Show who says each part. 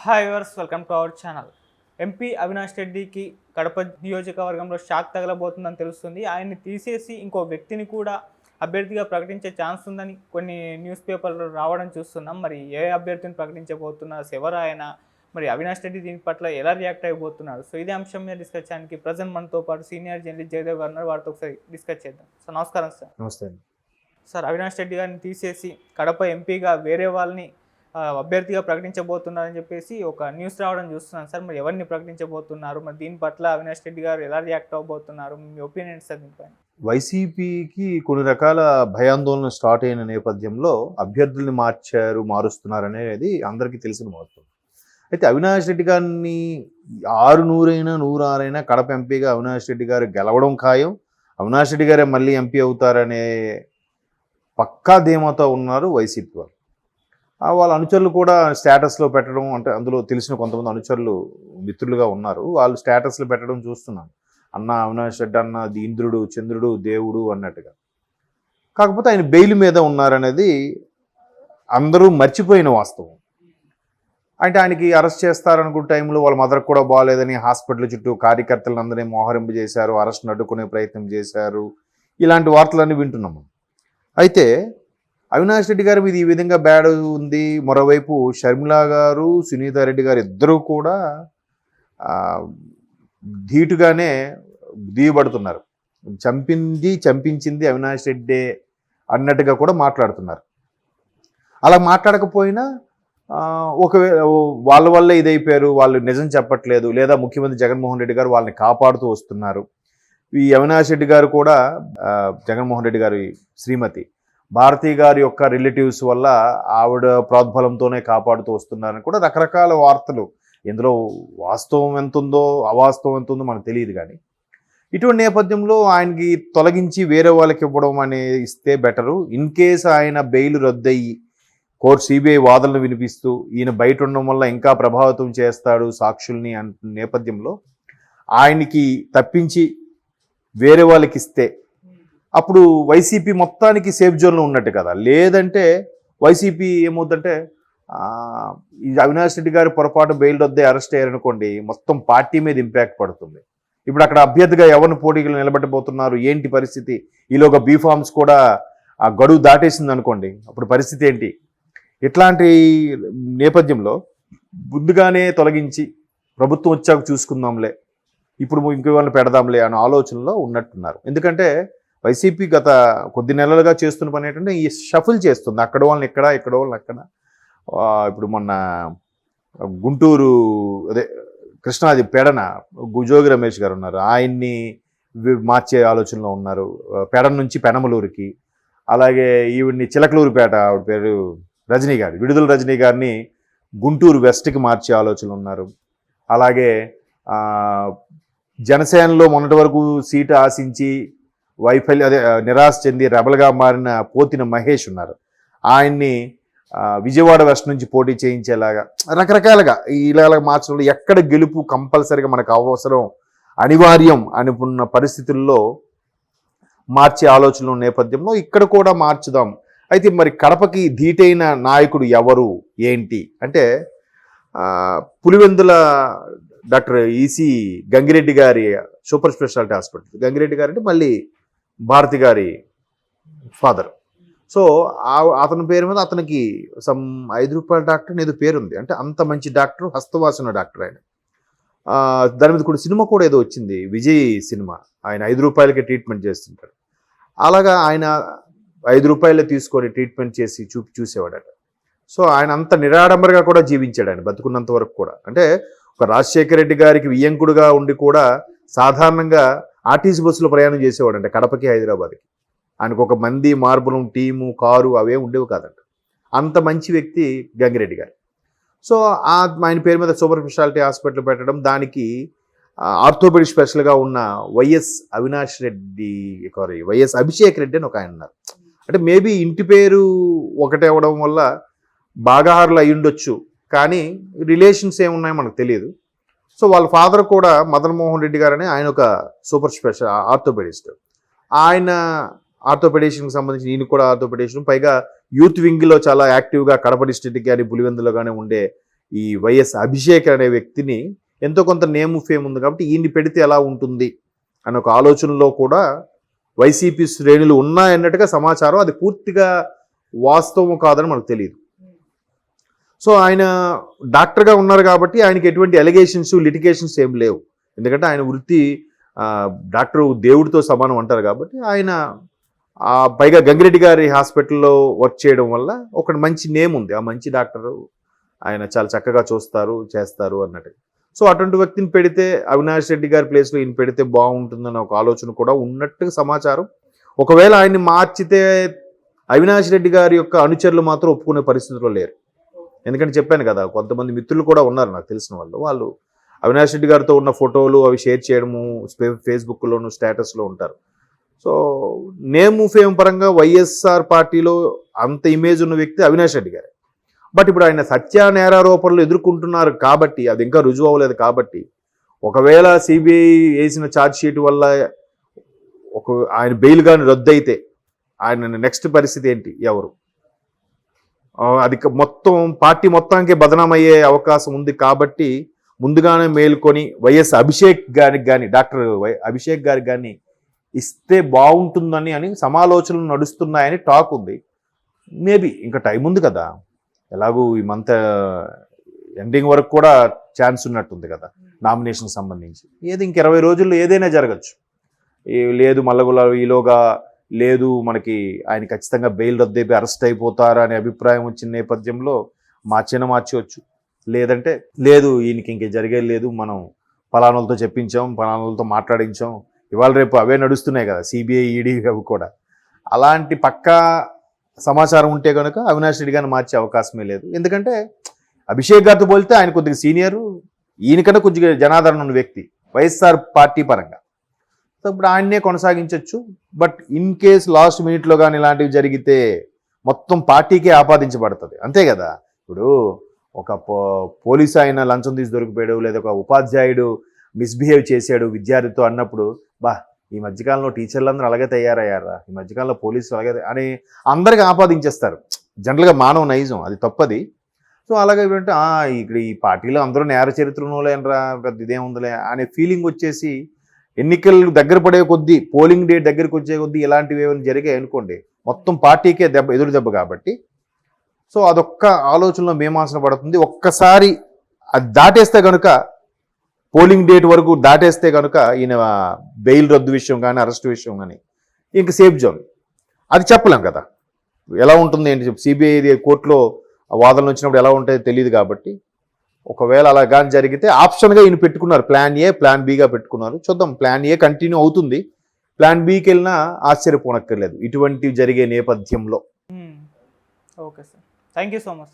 Speaker 1: Hi viewers, welcome to our channel. MP Avinash రెడ్డికి కడప నియోజకవర్గంలో shock తగలబోతుందని తెలుస్తుంది. ఆయన్ని తీసేసి ఇంకో వ్యక్తిని కూడా అభ్యర్థిగా ప్రకటించే ఛాన్స్ ఉందని కొన్ని న్యూస్ పేపర్లు రావడం చూస్తున్నాం. మరి ఏ అభ్యర్థిని ప్రకటించబోతున్నారు, ఎవరు ఆయన, మరి అవినాష్ రెడ్డి దీని పట్ల ఎలా రియాక్ట్ అయిపోతున్నారు? సో ఇదే అంశం మీద డిస్కస్ చేయడానికి ప్రజెంట్ మనతో పాటు సీనియర్ జర్నలిస్ట్ జయదేవ్ గారు ఉన్నారు. వారితో ఒకసారి డిస్కస్ చేద్దాం. సార్ నమస్కారం. సార్
Speaker 2: నమస్తే అండి.
Speaker 1: సార్, అవినాష్ రెడ్డి గారిని తీసేసి కడప ఎంపీగా వేరే వాళ్ళని అభ్యర్థిగా ప్రకటించబోతున్నారని చెప్పేసి ఒక న్యూస్ రావడం చూస్తున్నాను సార్. మరి ఎవరిని ప్రకటించబోతున్నారు, మరి దీని పట్ల అవినాష్ రెడ్డి గారు ఎలా రియాక్ట్ అవ్వబోతున్నారు, మీ ఒపీనియన్ సార్ దీనిపైన?
Speaker 2: వైసీపీకి కొన్ని రకాల భయాందోళన స్టార్ట్ అయిన నేపథ్యంలో అభ్యర్థుల్ని మారుస్తున్నారు అనేది అందరికీ తెలిసిన వాస్తవం. అయితే అవినాష్ రెడ్డి గారిని 100 కడప ఎంపీగా అవినాష్ రెడ్డి గారు గెలవడం ఖాయం. అవినాష్ రెడ్డి గారే మళ్ళీ ఎంపీ అవుతారనే పక్కా ధీమాతో ఉన్నారు వైసీపీ వాళ్ళు. వాళ్ళ అనుచరులు కూడా స్టేటస్లో పెట్టడం, అంటే అందులో తెలిసిన కొంతమంది అనుచరులు మిత్రులుగా ఉన్నారు, వాళ్ళు స్టేటస్లు పెట్టడం చూస్తున్నాను. అన్న అవినాష్ రెడ్డి అన్న ఇంద్రుడు చంద్రుడు దేవుడు అన్నట్టుగా. కాకపోతే ఆయన బెయిల్ మీద ఉన్నారనేది అందరూ మర్చిపోయిన వాస్తవం. అంటే ఆయనకి అరెస్ట్ చేస్తారనుకున్న టైంలో వాళ్ళ మదర్కి కూడా బాగాలేదని హాస్పిటల్ చుట్టూ కార్యకర్తలందరినీ మోహరింపు చేశారు, అరెస్ట్ను అడ్డుకునే ప్రయత్నం చేశారు, ఇలాంటి వార్తలన్నీ వింటున్నాము. అయితే అవినాష్ రెడ్డి గారి మీద ఈ విధంగా బ్యాడ్ ఉంది. మరోవైపు షర్మిల గారు, సునీత రెడ్డి గారు ఇద్దరూ కూడా ధీటుగానే దియబడుతున్నారు. చంపించింది అవినాష్ రెడ్డే అన్నట్టుగా కూడా మాట్లాడుతున్నారు. అలా మాట్లాడకపోయినా ఒకవేళ వాళ్ళ వల్ల ఇదైపోయారు, వాళ్ళు నిజం చెప్పట్లేదు, లేదా ముఖ్యమంత్రి జగన్మోహన్ రెడ్డి గారు వాళ్ళని కాపాడుతూ వస్తున్నారు. ఈ అవినాష్ రెడ్డి గారు కూడా జగన్మోహన్ రెడ్డి గారి శ్రీమతి భారతి గారి యొక్క రిలేటివ్స్ వల్ల ఆవిడ ప్రోద్బలంతోనే కాపాడుతూ వస్తున్నారని కూడా రకరకాల వార్తలు. ఇందులో వాస్తవం ఎంత ఉందో అవాస్తవం ఎంత ఉందో మనకు తెలియదు. కానీ ఇటువంటి నేపథ్యంలో ఆయనకి తొలగించి వేరే వాళ్ళకి ఇవ్వడం అనేది ఇస్తే బెటరు. ఇన్ కేసు ఆయన బెయిల్ రద్దయ్యి కోర్టు సిబిఐ వాదనలు వినిపిస్తూ ఈయన బయట ఉండడం వల్ల ఇంకా ప్రభావితం చేస్తాడు సాక్షుల్ని అంటున్న నేపథ్యంలో ఆయనకి తప్పించి వేరే వాళ్ళకి ఇస్తే అప్పుడు వైసీపీ మొత్తానికి సేఫ్ జోన్లో ఉన్నట్టు కదా. లేదంటే వైసీపీ ఏమవుతుందంటే అవినాష్ రెడ్డి గారి పొరపాటు బెయిల్ రద్దే అరెస్ట్ అయ్యారనుకోండి, మొత్తం పార్టీ మీద ఇంపాక్ట్ పడుతుంది. ఇప్పుడు అక్కడ అభ్యర్థిగా ఎవరిని పోటీలు నిలబెట్టబోతున్నారు, ఏంటి పరిస్థితి? ఈలోగా బీఫామ్స్ కూడా ఆ గడువు దాటేసింది అనుకోండి, అప్పుడు పరిస్థితి ఏంటి? ఇట్లాంటి నేపథ్యంలో ముందుగానే తొలగించి ప్రభుత్వం వచ్చాక చూసుకుందాంలే, ఇప్పుడు ఇంకెవరిని పెడదాంలే అనే ఆలోచనలో ఉన్నట్టున్నారు. ఎందుకంటే వైసీపీ గత కొద్ది నెలలుగా చేస్తున్న పని ఏంటంటే ఈ షఫుల్ చేస్తుంది. అక్కడ వాళ్ళని ఇక్కడ, ఇక్కడ వాళ్ళని అక్కడ. ఇప్పుడు మొన్న గుంటూరు కృష్ణాది పెడన జోగి రమేష్ గారు ఉన్నారు, ఆయన్ని మార్చే ఆలోచనలో ఉన్నారు. పెడన నుంచి పెనమలూరుకి. అలాగే ఈవిడ్ని చిలకలూరుపేట, ఆవిడ పేరు రజనీ గారు, విడుదల రజనీ గారిని గుంటూరు వెస్ట్కి మార్చే ఆలోచనలు ఉన్నారు. అలాగే జనసేనలో మొన్నటి వరకు సీటు ఆశించి నిరాశ చెంది రెబల్గా మారిన పోతిన మహేష్ ఉన్నారు, ఆయన్ని విజయవాడ వెస్ట్ నుంచి పోటీ చేయించేలాగా రకరకాలుగా ఇలా మార్చడంలో ఎక్కడ గెలుపు కంపల్సరీగా మనకు అవసరం, అనివార్యం అనుకున్న పరిస్థితుల్లో మార్చే ఆలోచనల నేపథ్యంలో ఇక్కడ కూడా మార్చుదాం. అయితే మరి కడపకి ధీటైన నాయకుడు ఎవరు ఏంటి అంటే పులివెందుల డాక్టర్ ఈసీ గంగిరెడ్డి గారి సూపర్ స్పెషాలిటీ హాస్పిటల్. గంగిరెడ్డి గారు అంటే మళ్ళీ భారతి గారి ఫాదర్. సో అతని పేరు మీద అతనికి సమ్ ₹5 డాక్టర్ ఏదో పేరుంది. అంటే అంత మంచి డాక్టర్, హస్తవాసన డాక్టర్ ఆయన. దాని మీద కూడా సినిమా కూడా ఏదో వచ్చింది, విజయ్ సినిమా. ఆయన ₹5కే ట్రీట్మెంట్ చేస్తుంటాడు. అలాగా ఆయన ₹5 తీసుకొని ట్రీట్మెంట్ చేసి చూసేవాడట. సో ఆయన అంత నిరాడంబరగా కూడా జీవించాడు ఆయన బతుకున్నంత వరకు కూడా. అంటే ఒక రాజశేఖర రెడ్డి గారికి వియ్యంకుడుగా ఉండి కూడా సాధారణంగా ఆర్టీసీ బస్సులో ప్రయాణం చేసేవాడు అంటే కడపకి హైదరాబాద్కి. ఆయనకు ఒక మంది మార్బులం టీము కారు అవే ఉండేవి కాదంట. అంత మంచి వ్యక్తి గంగిరెడ్డి గారు. సో ఆయన పేరు మీద సూపర్ స్పెషాలిటీ హాస్పిటల్ పెట్టడం, దానికి ఆర్థోపెడిక్ స్పెషల్గా ఉన్న వైఎస్ అభిషేక్ రెడ్డి అని ఒక ఆయన ఉన్నారు. అంటే మేబీ ఇంటి పేరు ఒకటే అవ్వడం వల్ల బాగాహారులు అయి ఉండొచ్చు, కానీ రిలేషన్స్ ఏమున్నాయో మనకు తెలియదు. సో వాళ్ళ ఫాదర్ కూడా మదన్ మోహన్ రెడ్డి గారని ఆయన ఒక సూపర్ స్పెషల్ ఆర్థోపెడిస్ట్. ఆయన ఆర్థోపెడిషన్కి సంబంధించి ఈయన కూడా ఆర్థోపెడిషన్, పైగా యూత్ వింగ్లో చాలా యాక్టివ్గా కడప డిస్ట్రిక్ట్ కానీ పులివెందులో కానీ ఉండే ఈ వైఎస్ అభిషేక్ అనే వ్యక్తిని ఎంతో కొంత నేమ్ ఫేమ్ ఉంది కాబట్టి ఈయన్ని పెడితే ఎలా ఉంటుంది అనే ఒక ఆలోచనలో కూడా వైసీపీ శ్రేణులు ఉన్నాయన్నట్టుగా సమాచారం. అది పూర్తిగా వాస్తవం కాదని మనకు తెలియదు. సో ఆయన డాక్టర్గా ఉన్నారు కాబట్టి ఆయనకి ఎటువంటి ఎలిగేషన్స్ లిటిగేషన్స్ ఏం లేవు. ఎందుకంటే ఆయన వృత్తి డాక్టర్ దేవుడితో సమానం అంటారు కాబట్టి ఆయన పైగా గంగిరెడ్డి గారి హాస్పిటల్లో వర్క్ చేయడం వల్ల ఒక మంచి నేమ్ ఉంది. ఆ మంచి డాక్టరు ఆయన చాలా చక్కగా చూస్తారు చేస్తారు అన్నట్టు. సో అటువంటి వ్యక్తిని పెడితే అవినాష్ రెడ్డి గారి ప్లేస్లో ఈయన పెడితే బాగుంటుందన్న ఒక ఆలోచన కూడా ఉన్నట్టుగా సమాచారం. ఒకవేళ ఆయన్ని మార్చితే అవినాష్ రెడ్డి గారి యొక్క అనుచరులు మాత్రం ఒప్పుకునే పరిస్థితిలో లేరు. ఎందుకంటే చెప్పాను కదా, కొంతమంది మిత్రులు కూడా ఉన్నారు నాకు తెలిసిన వాళ్ళు అవినాష్ రెడ్డి గారితో ఉన్న ఫోటోలు అవి షేర్ చేయడము ఫేస్బుక్లోను స్టేటస్లో ఉంటారు. సో నేమ్ ఫేమ్ పరంగా వైఎస్ఆర్ పార్టీలో అంత ఇమేజ్ ఉన్న వ్యక్తి అవినాష్ రెడ్డి గారే. బట్ ఇప్పుడు ఆయన సత్య నేరారోపణలు ఎదుర్కొంటున్నారు కాబట్టి అది ఇంకా రుజువు అవ్వలేదు కాబట్టి ఒకవేళ సిబిఐ వేసిన ఛార్జ్ షీట్ వల్ల ఆయన బెయిల్ కానీ రద్దు అయితే ఆయన నెక్స్ట్ పరిస్థితి ఏంటి? ఎవరు అది మొత్తం పార్టీ మొత్తానికి బదనామయ్యే అవకాశం ఉంది కాబట్టి ముందుగానే మేల్కొని వైఎస్ అభిషేక్ గారికి కానీ డాక్టర్ అభిషేక్ గారికి కానీ ఇస్తే బాగుంటుందని సమాలోచనలు నడుస్తున్నాయని టాక్ ఉంది. మేబీ ఇంకా టైం ఉంది కదా, ఎలాగూ ఈ మంత్ ఎండింగ్ వరకు కూడా ఛాన్స్ ఉన్నట్టుంది కదా నామినేషన్ సంబంధించి. ఏది ఇంక 20 రోజుల్లో ఏదైనా జరగచ్చు. లేదు మల్లగుల ఈలోగా లేదు మనకి ఆయన ఖచ్చితంగా బెయిల్ రద్దయిపోయి అరెస్ట్ అయిపోతారా అనే అభిప్రాయం వచ్చిన నేపథ్యంలో మార్చవచ్చు. లేదంటే లేదు ఈయనకి ఇంక జరిగేది లేదు, మనం పలానాలతో చెప్పించాం, పలానాలతో మాట్లాడించాం, ఇవాళ రేపు అవే నడుస్తున్నాయి కదా సిబిఐ ఈడీ అవి కూడా. అలాంటి పక్కా సమాచారం ఉంటే కనుక అవినాష్ రెడ్డి గారిని మార్చే అవకాశమే లేదు. ఎందుకంటే అభిషేక్ గారితో పోలితే ఆయన కొద్దిగా సీనియరు, ఈయనకన్నా కొద్దిగా జనాదరణ ఉన్న వ్యక్తి వైఎస్ఆర్ పార్టీ పరంగా. సో ఇప్పుడు ఆయన్నే కొనసాగించవచ్చు. బట్ ఇన్ కేస్ లాస్ట్ మినిట్లో కానీ ఇలాంటివి జరిగితే మొత్తం పార్టీకే ఆపాదించబడుతుంది, అంతే కదా. ఇప్పుడు ఒక పోలీసు ఆయన లంచం తీసి దొరికిపోయాడు, లేదా ఒక ఉపాధ్యాయుడు మిస్బిహేవ్ చేశాడు విద్యార్థితో అన్నప్పుడు ఈ మధ్యకాలంలో టీచర్లందరూ అలాగే తయారయ్యారా, ఈ మధ్యకాలంలో పోలీసులు అలాగే అని అందరికీ ఆపాదించేస్తారు. జనరల్గా మానవ నైజం, అది తప్పది. సో అలాగే ఏంటంటే ఇక్కడ ఈ పార్టీలో అందరూ నేర చరిత్రలోలేనరా పెద్ద ఇదేముందిలే అనే ఫీలింగ్ వచ్చేసి ఎన్నికలు దగ్గర పడే కొద్దీ పోలింగ్ డేట్ దగ్గరికి వచ్చే కొద్దీ ఇలాంటివి ఏమైనా జరిగాయి అనుకోండి మొత్తం పార్టీకే ఎదురు దెబ్బ కాబట్టి. సో అదొక్క ఆలోచనలో మేమాసన పడుతుంది. ఒక్కసారి అది దాటేస్తే కనుక పోలింగ్ డేట్ వరకు దాటేస్తే కనుక ఈయన బెయిల్ రద్దు విషయం కానీ అరెస్ట్ విషయం కానీ ఇంక సేఫ్ జోన్. అది చెప్పలేం కదా ఎలా ఉంటుంది ఏంటి, సిబిఐ కోర్టులో వాదనలు వచ్చినప్పుడు ఎలా ఉంటాయో తెలియదు కాబట్టి ఒకవేళ అలా కానీ జరిగితే ఆప్షన్గా ఈయన పెట్టుకున్నారు, ప్లాన్ ఏ ప్లాన్ బిగా పెట్టుకున్నారు. చూద్దాం, ప్లాన్ ఏ కంటిన్యూ అవుతుంది, ప్లాన్ బికి వెళ్ళినా ఆశ్చర్యపోనక్కర్లేదు ఇటువంటివి జరిగే నేపథ్యంలో.
Speaker 1: Okay sir, thank you so much.